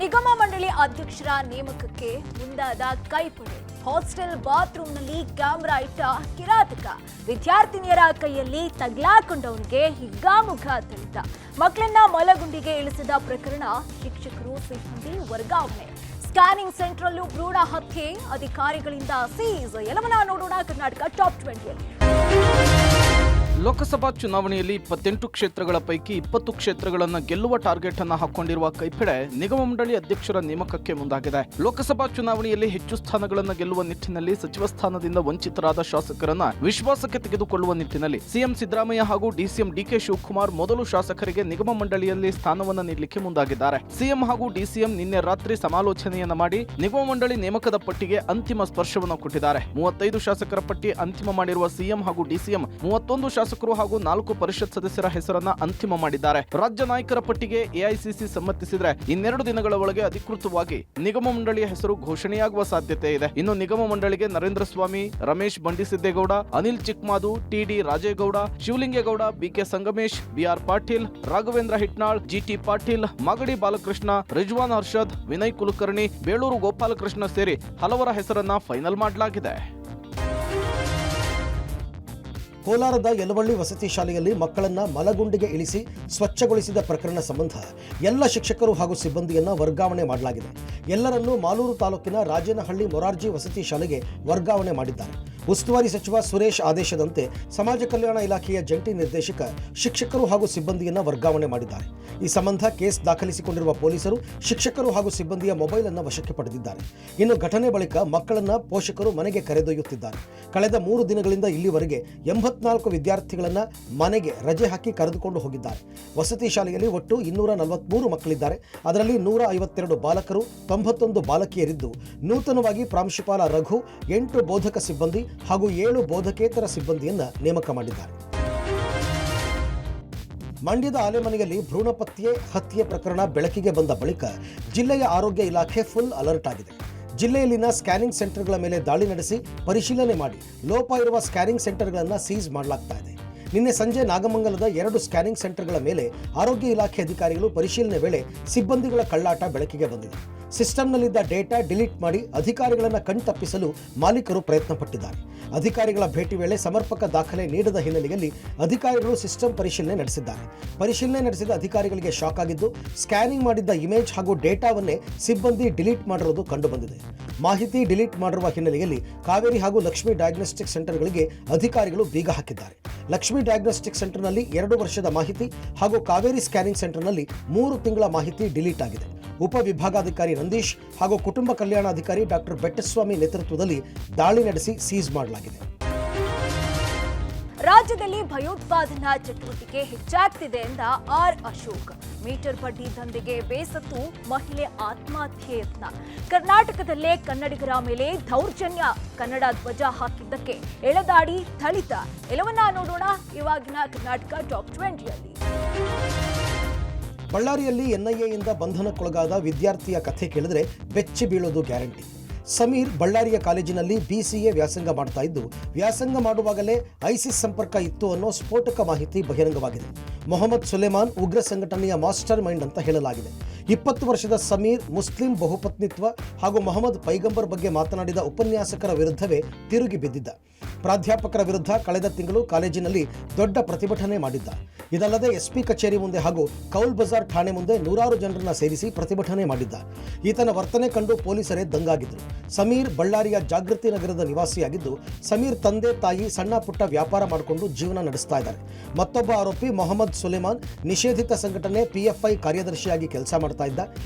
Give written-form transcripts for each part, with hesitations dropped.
ನಿಗಮ ಮಂಡಳಿ ಅಧ್ಯಕ್ಷರ ನೇಮಕಕ್ಕೆ ಮುಂದಾದ ಕೈಪಡೆ. ಹಾಸ್ಟೆಲ್ ಬಾತ್ರೂಮ್ನಲ್ಲಿ ಕ್ಯಾಮೆರಾ ಇಟ್ಟ ಕಿರಾತಕ. ವಿದ್ಯಾರ್ಥಿನಿಯರ ಕೈಯಲ್ಲಿ ತಗ್ಲಾಕೊಂಡವನಿಗೆ ಹಿಗ್ಗಾಮುಗ್ಗ ಥಳಿತ. ಮಕ್ಕಳನ್ನ ಮಲಗುಂಡಿಗೆ ಇಳಿಸಿದ ಪ್ರಕರಣ, ಶಿಕ್ಷಕರು ಸಿಬ್ಬಂದಿ ವರ್ಗಾವಣೆ. ಸ್ಕ್ಯಾನಿಂಗ್ ಸೆಂಟರ್ಲ್ಲೂ ಭ್ರೂಣ ಹತ್ಯೆ, ಅಧಿಕಾರಿಗಳಿಂದ ಸೀಸ್. ಎಲ್ಲವನ್ನ ನೋಡೋಣ ಕರ್ನಾಟಕ ಟಾಪ್ 20ಯಲ್ಲಿ. ಲೋಕಸಭಾ ಚುನಾವಣೆಯಲ್ಲಿ 28 ಕ್ಷೇತ್ರಗಳ ಪೈಕಿ 20 ಕ್ಷೇತ್ರಗಳನ್ನು ಗೆಲ್ಲುವ ಟಾರ್ಗೆಟ್ ಅನ್ನು ಹಾಕೊಂಡಿರುವ ಕೈಪಡೆ ನಿಗಮ ಮಂಡಳಿ ಅಧ್ಯಕ್ಷರ ನೇಮಕಕ್ಕೆ ಮುಂದಾಗಿದೆ. ಲೋಕಸಭಾ ಚುನಾವಣೆಯಲ್ಲಿ ಹೆಚ್ಚು ಸ್ಥಾನಗಳನ್ನು ಗೆಲ್ಲುವ ನಿಟ್ಟಿನಲ್ಲಿ ಸಚಿವ ಸ್ಥಾನದಿಂದ ವಂಚಿತರಾದ ಶಾಸಕರನ್ನ ವಿಶ್ವಾಸಕ್ಕೆ ತೆಗೆದುಕೊಳ್ಳುವ ನಿಟ್ಟಿನಲ್ಲಿ ಸಿಎಂ ಸಿದ್ದರಾಮಯ್ಯ ಹಾಗೂ ಡಿಸಿಎಂ ಡಿಕೆ ಶಿವಕುಮಾರ್ ಮೊದಲು ಶಾಸಕರಿಗೆ ನಿಗಮ ಮಂಡಳಿಯಲ್ಲಿ ಸ್ಥಾನವನ್ನು ನೀಡಲಿಕ್ಕೆ ಮುಂದಾಗಿದ್ದಾರೆ. ಸಿಎಂ ಹಾಗೂ ಡಿಸಿಎಂ ನಿನ್ನೆ ರಾತ್ರಿ ಸಮಾಲೋಚನೆಯನ್ನ ಮಾಡಿ ನಿಗಮ ಮಂಡಳಿ ನೇಮಕದ ಪಟ್ಟಿಗೆ ಅಂತಿಮ ಸ್ಪರ್ಶವನ್ನು ಕೊಟ್ಟಿದ್ದಾರೆ. 35 ಶಾಸಕರ ಪಟ್ಟಿ ಅಂತಿಮ ಮಾಡಿರುವ ಸಿಎಂ ಹಾಗೂ ಡಿಸಿಎಂ 31 ಶಾಸಕರು ಹಾಗೂ 4 ಪರಿಷತ್ ಸದಸ್ಯರ ಹೆಸರನ್ನ ಅಂತಿಮ ಮಾಡಿದ್ದಾರೆ. ರಾಜ್ಯ ನಾಯಕರ ಪಟ್ಟಿಗೆ ಎಐಸಿಸಿ ಸಮ್ಮತಿಸಿದ್ರೆ ಇನ್ನೆರಡು ದಿನಗಳ ಒಳಗೆ ಅಧಿಕೃತವಾಗಿ ನಿಗಮ ಮಂಡಳಿಯ ಹೆಸರು ಘೋಷಣೆಯಾಗುವ ಸಾಧ್ಯತೆ ಇದೆ. ಇನ್ನು ನಿಗಮ ಮಂಡಳಿಗೆ Narendra Swamy, Ramesh Bandisiddegowda, Anil Chikmadu, TD Rajegowda, Shivalingegowda, BK Sangamesh, BR Patil, Raghavendra Hitnal, GT Patil, Magadi Balakrishna, Rizwan Harshad, Vinay Kulkarni, Belur Gopalakrishna ಸೇರಿ ಹಲವರ ಹೆಸರನ್ನ ಫೈನಲ್ ಮಾಡಲಾಗಿದೆ. ಕೋಲಾರದ ಯಲವಳ್ಳಿ ವಸತಿ ಶಾಲೆಯಲ್ಲಿ ಮಕ್ಕಳನ್ನ ಮಲಗುಂಡಿಗೆ ಇಳಿಸಿ ಸ್ವಚ್ಛಗೊಳಿಸಿದ ಪ್ರಕರಣ ಸಂಬಂಧ ಎಲ್ಲ ಶಿಕ್ಷಕರು ಹಾಗೂ ಸಿಬ್ಬಂದಿಯನ್ನ ವರ್ಗಾವಣೆ ಮಾಡಲಾಗಿದೆ. ಎಲ್ಲರನ್ನೂ ಮಾಲೂರು ತಾಲೂಕಿನ ರಾಜೇನಹಳ್ಳಿ ಮೊರಾರ್ಜಿ ವಸತಿ ಶಾಲೆಗೆ ವರ್ಗಾವಣೆ ಮಾಡಿದ್ದಾರೆ. ಉಸ್ತುವಾರಿ ಸಚಿವ ಸುರೇಶ್ ಆದೇಶದಂತೆ ಸಮಾಜ ಕಲ್ಯಾಣ ಇಲಾಖೆಯ ಜಂಟಿ ನಿರ್ದೇಶಕ ಶಿಕ್ಷಕರು ಹಾಗೂ ಸಿಬ್ಬಂದಿಯನ್ನ ವರ್ಗಾವಣೆ ಮಾಡಿದ್ದಾರೆ. ಈ ಸಂಬಂಧ ಕೇಸ್ ದಾಖಲಿಸಿಕೊಂಡಿರುವ ಪೊಲೀಸರು ಶಿಕ್ಷಕರು ಹಾಗೂ ಸಿಬ್ಬಂದಿಯ ಮೊಬೈಲ್ ಅನ್ನು ವಶಕ್ಕೆ ಪಡೆದಿದ್ದಾರೆ. ಇನ್ನು ಘಟನೆ ಬಳಿಕ ಮಕ್ಕಳನ್ನ ಪೋಷಕರು ಮನೆಗೆ ಕರೆದೊಯ್ಯುತ್ತಿದ್ದಾರೆ. ಕಳೆದ 3 ದಿನಗಳಿಂದ ಇಲ್ಲಿವರೆಗೆ 84 ವಿದ್ಯಾರ್ಥಿಗಳನ್ನ ಮನೆಗೆ ರಜೆ ಹಾಕಿ ಕರೆದುಕೊಂಡು ಹೋಗಿದ್ದಾರೆ. ವಸತಿ ಶಾಲೆಯಲ್ಲಿ ಒಟ್ಟು 243 ಮಕ್ಕಳಿದ್ದಾರೆ. ಅದರಲ್ಲಿ 152 ಬಾಲಕರು, 91 ಬಾಲಕಿಯರಿದ್ದು, ನೂತನವಾಗಿ ಪ್ರಾಂಶುಪಾಲ ರಘು, 8 ಬೋಧಕ ಸಿಬ್ಬಂದಿ ಹಾಗೂ 7 ಬೋಧಕೇತರ ಸಿಬ್ಬಂದಿಯನ್ನ ನೇಮಕ ಮಾಡಿದ್ದಾರೆ. ಮಂಡ್ಯದ ಆಲೆಮನೆಯಲ್ಲಿ ಭ್ರೂಣ ಹತ್ಯೆ ಪ್ರಕರಣ ಬೆಳಕಿಗೆ ಬಂದ ಬಳಿಕ ಜಿಲ್ಲೆಯ ಆರೋಗ್ಯ ಇಲಾಖೆ ಫುಲ್ ಅಲರ್ಟ್ ಆಗಿದೆ. ಜಿಲ್ಲೆಯಲ್ಲಿನ ಸ್ಕ್ಯಾನಿಂಗ್ ಸೆಂಟರ್ಗಳ ಮೇಲೆ ದಾಳಿ ನಡೆಸಿ ಪರಿಶೀಲನೆ ಮಾಡಿ ಲೋಪ ಇರುವ ಸ್ಕ್ಯಾನಿಂಗ್ ಸೆಂಟರ್ಗಳನ್ನು ಸೀಸ್ ಮಾಡಲಾಗ್ತಾ ಇದೆ. ನಿನ್ನೆ ಸಂಜೆ ನಾಗಮಂಗಲದ 2 ಸ್ಕ್ಯಾನಿಂಗ್ ಸೆಂಟರ್ಗಳ ಮೇಲೆ ಆರೋಗ್ಯ ಇಲಾಖೆ ಅಧಿಕಾರಿಗಳು ಪರಿಶೀಲನೆ ವೇಳೆ ಸಿಬ್ಬಂದಿಗಳ ಕಳ್ಳಾಟ ಬೆಳಕಿಗೆ ಬಂದಿದೆ. ಸಿಸ್ಟಂನಲ್ಲಿದ್ದ ಡೇಟಾ ಡಿಲೀಟ್ ಮಾಡಿ ಅಧಿಕಾರಿಗಳನ್ನು ಕಣ್ತಪ್ಪಿಸಲು ಮಾಲೀಕರು ಪ್ರಯತ್ನ ಪಟ್ಟಿದ್ದಾರೆ. ಅಧಿಕಾರಿಗಳ ಭೇಟಿ ವೇಳೆ ಸಮರ್ಪಕ ದಾಖಲೆ ನೀಡದ ಹಿನ್ನೆಲೆಯಲ್ಲಿ ಅಧಿಕಾರಿಗಳು ಸಿಸ್ಟಮ್ ಪರಿಶೀಲನೆ ನಡೆಸಿದ್ದಾರೆ. ಪರಿಶೀಲನೆ ನಡೆಸಿದ ಅಧಿಕಾರಿಗಳಿಗೆ ಶಾಕ್ ಆಗಿದ್ದು, ಸ್ಕ್ಯಾನಿಂಗ್ ಮಾಡಿದ್ದ ಇಮೇಜ್ ಹಾಗೂ ಡೇಟಾವನ್ನೇ ಸಿಬ್ಬಂದಿ ಡಿಲೀಟ್ ಮಾಡಿರುವುದು ಕಂಡುಬಂದಿದೆ. ಮಾಹಿತಿ ಡಿಲೀಟ್ ಮಾಡಿರುವ ಹಿನ್ನೆಲೆಯಲ್ಲಿ ಕಾವೇರಿ ಹಾಗೂ ಲಕ್ಷ್ಮಿ ಡಯಾಗ್ನೋಸ್ಟಿಕ್ ಸೆಂಟರ್ಗಳಿಗೆ ಅಧಿಕಾರಿಗಳು ಬೀಗ ಹಾಕಿದ್ದಾರೆ. ಲಕ್ಷ್ಮಿ ಡಯಾಗ್ನೋಸ್ಟಿಕ್ ಸೆಂಟರ್ನಲ್ಲಿ 2 ವರ್ಷದ ಮಾಹಿತಿ ಹಾಗೂ ಕಾವೇರಿ ಸ್ಕ್ಯಾನಿಂಗ್ ಸೆಂಟರ್ನಲ್ಲಿ 3 ತಿಂಗಳ ಮಾಹಿತಿ ಡಿಲೀಟ್ ಆಗಿದೆ. ಉಪವಿಭಾಗಾಧಿಕಾರಿ ನಂದೀಶ್ ಹಾಗೂ ಕುಟುಂಬ ಕಲ್ಯಾಣಾಧಿಕಾರಿ ಡಾಕ್ಟರ್ ಬೆಟ್ಟಸ್ವಾಮಿ ನೇತೃತ್ವದಲ್ಲಿ ದಾಳಿ ನಡೆಸಿ ಸೀಸ್ ಮಾಡಲಾಗಿದೆ. ರಾಜ್ಯದಲ್ಲಿ ಭಯೋತ್ಪಾದನಾ ಚಟುವಟಿಕೆ ಹೆಚ್ಚಾಗ್ತಿದೆ ಎಂದ ಆರ್ ಅಶೋಕ್. ಮೀಟರ್ ಬಡ್ಡಿ ದಂಧೆಗೆ ಬೇಸತ್ತು ಮಹಿಳೆ ಆತ್ಮಹತ್ಯೆ ಯತ್ನ. ಕರ್ನಾಟಕದಲ್ಲೇ ಕನ್ನಡಿಗರ ಮೇಲೆ ದೌರ್ಜನ್ಯ. ಕನ್ನಡ ಧ್ವಜ ಹಾಕಿದ್ದಕ್ಕೆ ಎಳೆದಾಡಿ ಥಳಿತ. ಎಲ್ಲವನ್ನ ನೋಡೋಣ ಇವಾಗಿನ ಕರ್ನಾಟಕ ಟಾಪ್ 20ಯಲ್ಲಿ. ಬಳ್ಳಾರಿಯಲ್ಲಿ ಎನ್ಐಎಯಿಂದ ಬಂಧನಕ್ಕೊಳಗಾದ ವಿದ್ಯಾರ್ಥಿಯ ಕಥೆ ಕೇಳಿದ್ರೆ ಬೆಚ್ಚಿ ಬೀಳೋದು ಗ್ಯಾರಂಟಿ. ಸಮೀರ್ ಬಳ್ಳಾರಿಯ ಕಾಲೇಜಿನಲ್ಲಿ BCA ವ್ಯಾಸಂಗ ಮಾಡ್ತಾ ಇದ್ದು, ವ್ಯಾಸಂಗ ಮಾಡುವಾಗಲೇ ಐಸಿಸ್ ಸಂಪರ್ಕ ಇತ್ತು ಅನ್ನೋ ಸ್ಫೋಟಕ ಮಾಹಿತಿ ಬಹಿರಂಗವಾಗಿದೆ. ಮೊಹಮ್ಮದ್ ಸುಲೇಮಾನ್ ಉಗ್ರ ಸಂಘಟನೆಯ ಮಾಸ್ಟರ್ ಮೈಂಡ್ ಅಂತ ಹೇಳಲಾಗಿದೆ. 20 ವರ್ಷದ ಸಮೀರ್ ಮುಸ್ಲಿಂ ಬಹುಪತ್ನಿತ್ವ ಹಾಗೂ ಮೊಹಮ್ಮದ್ ಪೈಗಂಬರ್ ಬಗ್ಗೆ ಮಾತನಾಡಿದ ಉಪನ್ಯಾಸಕರ ವಿರುದ್ಧವೇ ತಿರುಗಿ ಬಿದ್ದಿದ್ದ. ಪ್ರಾಧ್ಯಾಪಕರ ವಿರುದ್ಧ ಕಳೆದ ತಿಂಗಳು ಕಾಲೇಜಿನಲ್ಲಿ ದೊಡ್ಡ ಪ್ರತಿಭಟನೆ ಮಾಡಿದ್ದ. ಇದಲ್ಲದೆ SP ಕಚೇರಿ ಮುಂದೆ ಹಾಗೂ ಕೌಲ್ ಬಜಾರ್ ಠಾಣೆ ಮುಂದೆ 100 ಜನರನ್ನ ಸೇರಿಸಿ ಪ್ರತಿಭಟನೆ ಮಾಡಿದ್ದ. ಈತನ ವರ್ತನೆ ಕಂಡು ಪೊಲೀಸರೇ ದಂಗಾಗಿದ್ರು. ಸಮೀರ್ ಬಳ್ಳಾರಿಯ ಜಾಗೃತಿ ನಗರದ ನಿವಾಸಿಯಾಗಿದ್ದು, ಸಮೀರ್ ತಂದೆ ತಾಯಿ ಸಣ್ಣ ಪುಟ್ಟ ವ್ಯಾಪಾರ ಮಾಡಿಕೊಂಡು ಜೀವನ ನಡೆಸ್ತಾ ಇದ್ದಾರೆ. ಮತ್ತೊಬ್ಬ ಆರೋಪಿ ಮೊಹಮ್ಮದ್ ಸುಲೇಮಾನ್ ನಿಷೇಧಿತ ಸಂಘಟನೆ PFI ಕಾರ್ಯದರ್ಶಿಯಾಗಿ ಕೆಲಸ ಮಾಡ್ತಾ ಇದ್ದ.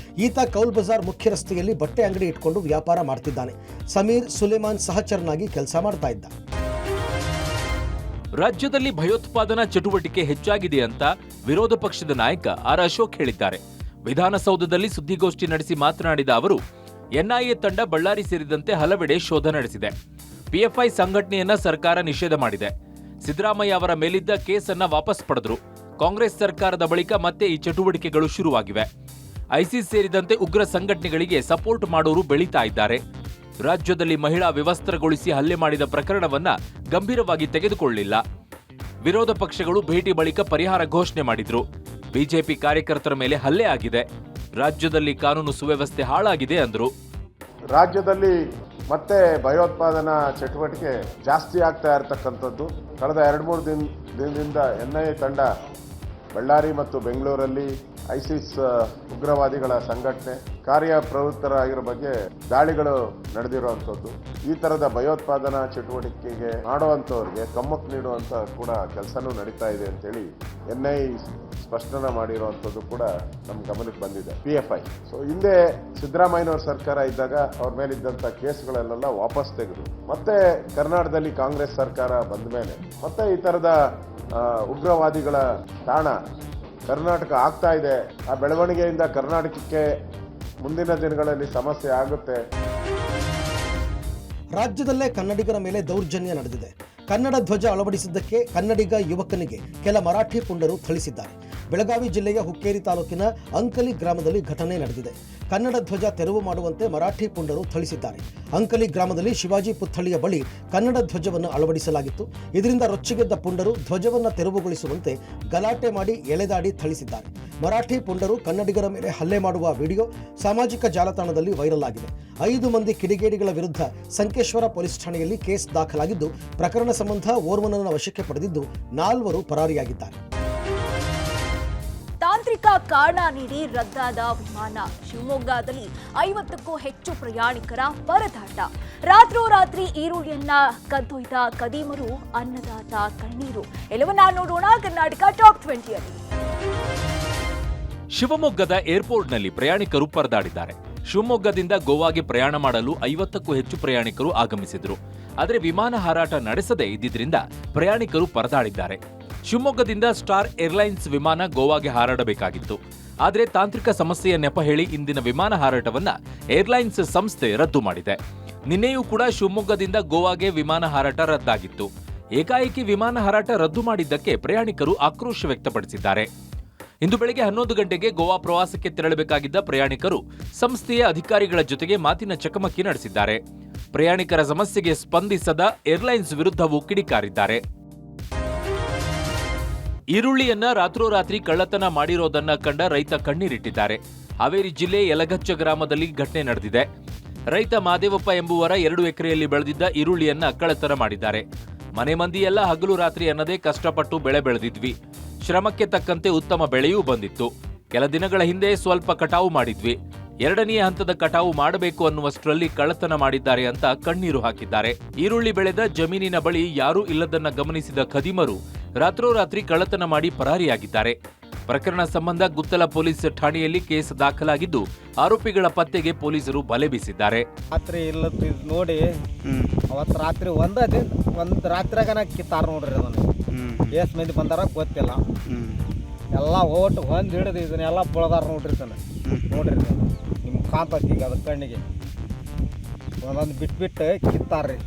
ಈತ ಕೌಲ್ ಬಜಾರ್ ಮುಖ್ಯ ರಸ್ತೆಯಲ್ಲಿ ಬಟ್ಟೆ ಅಂಗಡಿ ಇಟ್ಕೊಂಡು ವ್ಯಾಪಾರ ಮಾಡ್ತಿದ್ದಾನೆ. ಸಮೀರ್ ಸುಲೇಮಾನ್ ಸಹಚರನಾಗಿ ಕೆಲಸ ಮಾಡ್ತಾ ಇದ್ದ. ರಾಜ್ಯದಲ್ಲಿ ಭಯೋತ್ಪಾದನಾ ಚಟುವಟಿಕೆ ಹೆಚ್ಚಾಗಿದೆ ಅಂತ ವಿರೋಧ ಪಕ್ಷದ ನಾಯಕ ಆರ್ ಅಶೋಕ್ ಹೇಳಿದ್ದಾರೆ. ವಿಧಾನಸೌಧದಲ್ಲಿ ಸುದ್ದಿಗೋಷ್ಠಿ ನಡೆಸಿ ಮಾತನಾಡಿದ ಅವರು, NIA ತಂಡ ಬಳ್ಳಾರಿ ಸೇರಿದಂತೆ ಹಲವೆಡೆ ಶೋಧ ನಡೆಸಿದೆ. PFI ಸಂಘಟನೆಯನ್ನ ಸರ್ಕಾರ ನಿಷೇಧ ಮಾಡಿದೆ. ಸಿದ್ದರಾಮಯ್ಯ ಅವರ ಮೇಲಿದ್ದ ಕೇಸನ್ನ ವಾಪಸ್ ಪಡೆದ್ರು. ಕಾಂಗ್ರೆಸ್ ಸರ್ಕಾರದ ಬಳಿಕ ಮತ್ತೆ ಈ ಚಟುವಟಿಕೆಗಳು ಶುರುವಾಗಿವೆ. ಐಸಿಸ್ ಸೇರಿದಂತೆ ಉಗ್ರ ಸಂಘಟನೆಗಳಿಗೆ ಸಪೋರ್ಟ್ ಮಾಡೋರು ಬೆಳೀತಾ ಇದ್ದಾರೆ. ರಾಜ್ಯದಲ್ಲಿ ಮಹಿಳಾ ವಿವಸ್ತ್ರಗೊಳಿಸಿ ಹಲ್ಲೆ ಮಾಡಿದ ಪ್ರಕರಣವನ್ನ ಗಂಭೀರವಾಗಿ ತೆಗೆದುಕೊಳ್ಳಿಲ್ಲ. ವಿರೋಧ ಪಕ್ಷಗಳು ಭೇಟಿ ಬಳಿಕ ಪರಿಹಾರ ಘೋಷಣೆ ಮಾಡಿದ್ರು. ಬಿಜೆಪಿ ಕಾರ್ಯಕರ್ತರ ಮೇಲೆ ಹಲ್ಲೆ ಆಗಿದೆ. ರಾಜ್ಯದಲ್ಲಿ ಕಾನೂನು ಸುವ್ಯವಸ್ಥೆ ಹಾಳಾಗಿದೆ ಅಂದ್ರು. ರಾಜ್ಯದಲ್ಲಿ ಮತ್ತೆ ಭಯೋತ್ಪಾದನಾ ಚಟುವಟಿಕೆ ಜಾಸ್ತಿ ಆಗ್ತಾ ಇರತಕ್ಕಂಥದ್ದು. ಕಳೆದ 2-3 ದಿನದಿಂದ NIA ತಂಡ ಬಳ್ಳಾರಿ ಮತ್ತು ಬೆಂಗಳೂರಲ್ಲಿ ಐಸಿಸ್ ಉಗ್ರವಾದಿಗಳ ಸಂಘಟನೆ ಕಾರ್ಯಪ್ರವೃತ್ತರಾಗಿರೋ ಬಗ್ಗೆ ದಾಳಿಗಳು ನಡೆದಿರುವಂಥದ್ದು. ಈ ಥರದ ಭಯೋತ್ಪಾದನಾ ಚಟುವಟಿಕೆಗೆ ಮಾಡುವಂಥವ್ರಿಗೆ ಕಮ್ಮಕ್ಕು ನೀಡುವಂಥ ಕೂಡ ಕೆಲಸನೂ ನಡೀತಾ ಇದೆ ಅಂತೇಳಿ NIA ಸ್ಪಷ್ಟನೆ ಮಾಡಿರುವಂಥದ್ದು ಕೂಡ ನಮ್ಮ ಗಮನಕ್ಕೆ ಬಂದಿದೆ. PFI ಹಿಂದೆ ಸಿದ್ದರಾಮಯ್ಯನವ್ರ ಸರ್ಕಾರ ಇದ್ದಾಗ ಅವ್ರ ಮೇಲಿದ್ದಂಥ ಕೇಸ್ಗಳಲ್ಲೆಲ್ಲ ವಾಪಸ್ ತೆಗೆದು ಮತ್ತೆ ಕರ್ನಾಟಕದಲ್ಲಿ ಕಾಂಗ್ರೆಸ್ ಸರ್ಕಾರ ಬಂದ ಮೇಲೆ ಮತ್ತೆ ಈ ಥರದ ಉಗ್ರವಾದಿಗಳ ತಾಣ ಕರ್ನಾಟಕ ಆಗ್ತಾ ಇದೆ. ಆ ಬೆಳವಣಿಗೆಯಿಂದ ಕರ್ನಾಟಕಕ್ಕೆ ಮುಂದಿನ ದಿನಗಳಲ್ಲಿ ಸಮಸ್ಯೆ ಆಗುತ್ತೆ. ರಾಜ್ಯದಲ್ಲೇ ಕನ್ನಡಿಗರ ಮೇಲೆ ದೌರ್ಜನ್ಯ ನಡೆದಿದೆ. ಕನ್ನಡ ಧ್ವಜ ಅಳವಡಿಸಿದ್ದಕ್ಕೆ ಕನ್ನಡಿಗ ಯುವಕನಿಗೆ ಕೆಲ ಮರಾಠಿ ಪುಂಡರು ಥಳಿಸಿದ್ದಾರೆ. ಬೆಳಗಾವಿ ಜಿಲ್ಲೆಯ ಹುಕ್ಕೇರಿ ತಾಲೂಕಿನ ಅಂಕಲಿ ಗ್ರಾಮದಲ್ಲಿ ಘಟನೆ ನಡೆದಿದೆ. ಕನ್ನಡ ಧ್ವಜ ತೆರವು ಮಾಡುವಂತೆ ಮರಾಠಿ ಪುಂಡರು ಥಳಿಸಿದ್ದಾರೆ. ಅಂಕಲಿ ಗ್ರಾಮದಲ್ಲಿ ಶಿವಾಜಿ ಪುತ್ಥಳಿಯ ಬಳಿ ಕನ್ನಡ ಧ್ವಜವನ್ನು ಅಳವಡಿಸಲಾಗಿತ್ತು. ಇದರಿಂದ ರೊಚ್ಚಿಗೆದ್ದ ಪುಂಡರು ಧ್ವಜವನ್ನು ತೆರವುಗೊಳಿಸುವಂತೆ ಗಲಾಟೆ ಮಾಡಿ ಎಳೆದಾಡಿ ಥಳಿಸಿದ್ದಾರೆ. ಮರಾಠಿ ಪುಂಡರು ಕನ್ನಡಿಗರ ಮೇಲೆ ಹಲ್ಲೆ ಮಾಡುವ ವಿಡಿಯೋ ಸಾಮಾಜಿಕ ಜಾಲತಾಣದಲ್ಲಿ ವೈರಲ್ ಆಗಿದೆ. 5 ಮಂದಿ ಕಿಡಿಗೇಡಿಗಳ ವಿರುದ್ಧ ಸಂಕೇಶ್ವರ ಪೊಲೀಸ್ ಠಾಣೆಯಲ್ಲಿ ಕೇಸ್ ದಾಖಲಾಗಿದ್ದು, ಪ್ರಕರಣ ಸಂಬಂಧ ಓರ್ವನನ್ನು ವಶಕ್ಕೆ ಪಡೆದಿದ್ದು 4 ಪರಾರಿಯಾಗಿದ್ದಾರೆ. ತಾಂತ್ರಿಕ ಕಾರಣ ನೀಡಿ ರದ್ದಾದ ವಿಮಾನ. ಶಿವಮೊಗ್ಗದಲ್ಲಿ 50ಕ್ಕೂ ಹೆಚ್ಚು ಪ್ರಯಾಣಿಕರ ಪರದಾಟ. ರಾತ್ರೋರಾತ್ರಿ ಈರುಳ್ಳಿಯನ್ನ ಕದ್ದೊಯ್ದ ಕದೀಮರು, ಅನ್ನದಾತ ಕಣ್ಣೀರು. ಎಲ್ಲವನ್ನ ನೋಡೋಣ ಕರ್ನಾಟಕ ಟಾಪ್ 20ಯಲ್ಲಿ. ಶಿವಮೊಗ್ಗದ ಏರ್ಪೋರ್ಟ್ನಲ್ಲಿ ಪ್ರಯಾಣಿಕರು ಪರದಾಡಿದ್ದಾರೆ. ಶಿವಮೊಗ್ಗದಿಂದ ಗೋವಾಗೆ ಪ್ರಯಾಣ ಮಾಡಲು 50ಕ್ಕೂ ಹೆಚ್ಚು ಪ್ರಯಾಣಿಕರು ಆಗಮಿಸಿದ್ರು. ಆದರೆ ವಿಮಾನ ಹಾರಾಟ ನಡೆಸದೇ ಇದ್ದಿದ್ರಿಂದ ಪ್ರಯಾಣಿಕರು ಪರದಾಡಿದ್ದಾರೆ. ಶಿವಮೊಗ್ಗದಿಂದ ಸ್ಟಾರ್ ಏರ್ಲೈನ್ಸ್ ವಿಮಾನ ಗೋವಾಗೆ ಹಾರಾಡಬೇಕಾಗಿತ್ತು. ಆದರೆ ತಾಂತ್ರಿಕ ಸಮಸ್ಯೆಯ ನೆಪ ಹೇಳಿ ಇಂದಿನ ವಿಮಾನ ಹಾರಾಟವನ್ನ ಏರ್ಲೈನ್ಸ್ ಸಂಸ್ಥೆ ರದ್ದು ಮಾಡಿದೆ. ನಿನ್ನೆಯೂ ಕೂಡ ಶಿವಮೊಗ್ಗದಿಂದ ಗೋವಾಗೆ ವಿಮಾನ ಹಾರಾಟ ರದ್ದಾಗಿತ್ತು. ಏಕಾಏಕಿ ವಿಮಾನ ಹಾರಾಟ ರದ್ದು ಮಾಡಿದ್ದಕ್ಕೆ ಪ್ರಯಾಣಿಕರು ಆಕ್ರೋಶ ವ್ಯಕ್ತಪಡಿಸಿದ್ದಾರೆ. ಇಂದು ಬೆಳಗ್ಗೆ 11 ಗಂಟೆಗೆ ಗೋವಾ ಪ್ರವಾಸಕ್ಕೆ ತೆರಳಬೇಕಾಗಿದ್ದ ಪ್ರಯಾಣಿಕರು ಸಂಸ್ಥೆಯ ಅಧಿಕಾರಿಗಳ ಜೊತೆಗೆ ಮಾತಿನ ಚಕಮಕಿ ನಡೆಸಿದ್ದಾರೆ. ಪ್ರಯಾಣಿಕರ ಸಮಸ್ಯೆಗೆ ಸ್ಪಂದಿಸದ ಏರ್ಲೈನ್ಸ್ ವಿರುದ್ಧವೂ ಕಿಡಿಕಾರಿದ್ದಾರೆ. ಈರುಳ್ಳಿಯನ್ನ ರಾತ್ರೋರಾತ್ರಿ ಕಳ್ಳತನ ಮಾಡಿರೋದನ್ನ ಕಂಡ ರೈತ ಕಣ್ಣೀರಿಟ್ಟಿದ್ದಾರೆ. ಹಾವೇರಿ ಜಿಲ್ಲೆ ಯಲಗಚ್ಚ ಗ್ರಾಮದಲ್ಲಿ ಘಟನೆ ನಡೆದಿದೆ. ರೈತ ಮಾದೇವಪ್ಪ ಎಂಬುವರ 2 ಎಕರೆಯಲ್ಲಿ ಬೆಳೆದಿದ್ದ ಈರುಳ್ಳಿಯನ್ನ ಕಳ್ಳತನ ಮಾಡಿದ್ದಾರೆ. ಮನೆ ಮಂದಿಯೆಲ್ಲ ಹಗಲು ರಾತ್ರಿ ಅನ್ನದೇ ಕಷ್ಟಪಟ್ಟು ಬೆಳೆ ಬೆಳೆದಿದ್ವಿ. ಶ್ರಮಕ್ಕೆ ತಕ್ಕಂತೆ ಉತ್ತಮ ಬೆಳೆಯೂ ಬಂದಿತ್ತು. ಕೆಲ ದಿನಗಳ ಹಿಂದೆ ಸ್ವಲ್ಪ ಕಟಾವು ಮಾಡಿದ್ವಿ. 2ನೇ ಹಂತದ ಕಟಾವು ಮಾಡಬೇಕು ಅನ್ನುವಷ್ಟರಲ್ಲಿ ಕಳ್ಳತನ ಮಾಡಿದ್ದಾರೆ ಅಂತ ಕಣ್ಣೀರು ಹಾಕಿದ್ದಾರೆ. ಈರುಳ್ಳಿ ಬೆಳೆದ ಜಮೀನಿನ ಬಳಿ ಯಾರೂ ಇಲ್ಲದನ್ನ ಗಮನಿಸಿದ ಖದೀಮರು ರಾತ್ರೋರಾತ್ರಿ ಕಳ್ಳತನ ಮಾಡಿ ಪರಾರಿಯಾಗಿದ್ದಾರೆ. ಪ್ರಕರಣ ಸಂಬಂಧ ಗುತ್ತಲ ಪೊಲೀಸ್ ಠಾಣೆಯಲ್ಲಿ ಕೇಸ್ ದಾಖಲಾಗಿದ್ದು, ಆರೋಪಿಗಳ ಪತ್ತೆಗೆ ಪೊಲೀಸರು ಬಲೆ ಬೀಸಿದ್ದಾರೆ. ರಾತ್ರಿ ಇಲ್ಲದ ನೋಡಿ ಅವತ್ತು ರಾತ್ರಿ ಒಂದ್ ರಾತ್ರಿಯಾಗ ಕಿತ್ತಾರ ನೋಡ್ರಿ. ಅದನ್ನು ಎಷ್ಟು ಮಂದಿ ಬಂದಾರ ಗೊತ್ತಿಲ್ಲ. ಎಲ್ಲ ಓಟು ಹೊಂದ್ ಹಿಡಿದು ಇದನ್ನೆಲ್ಲ ಬಳದಾರ ನೋಡ್ರಿ. ನೋಡ್ರಿ ನಿಮ್ಗೆ ಕಾಂತತಿ ಈಗ ಅದ ಕಣ್ಣಿಗೆ ಒಂದೊಂದು ಬಿಟ್ಟು ಕಿತ್ತಾರ್ರಿ.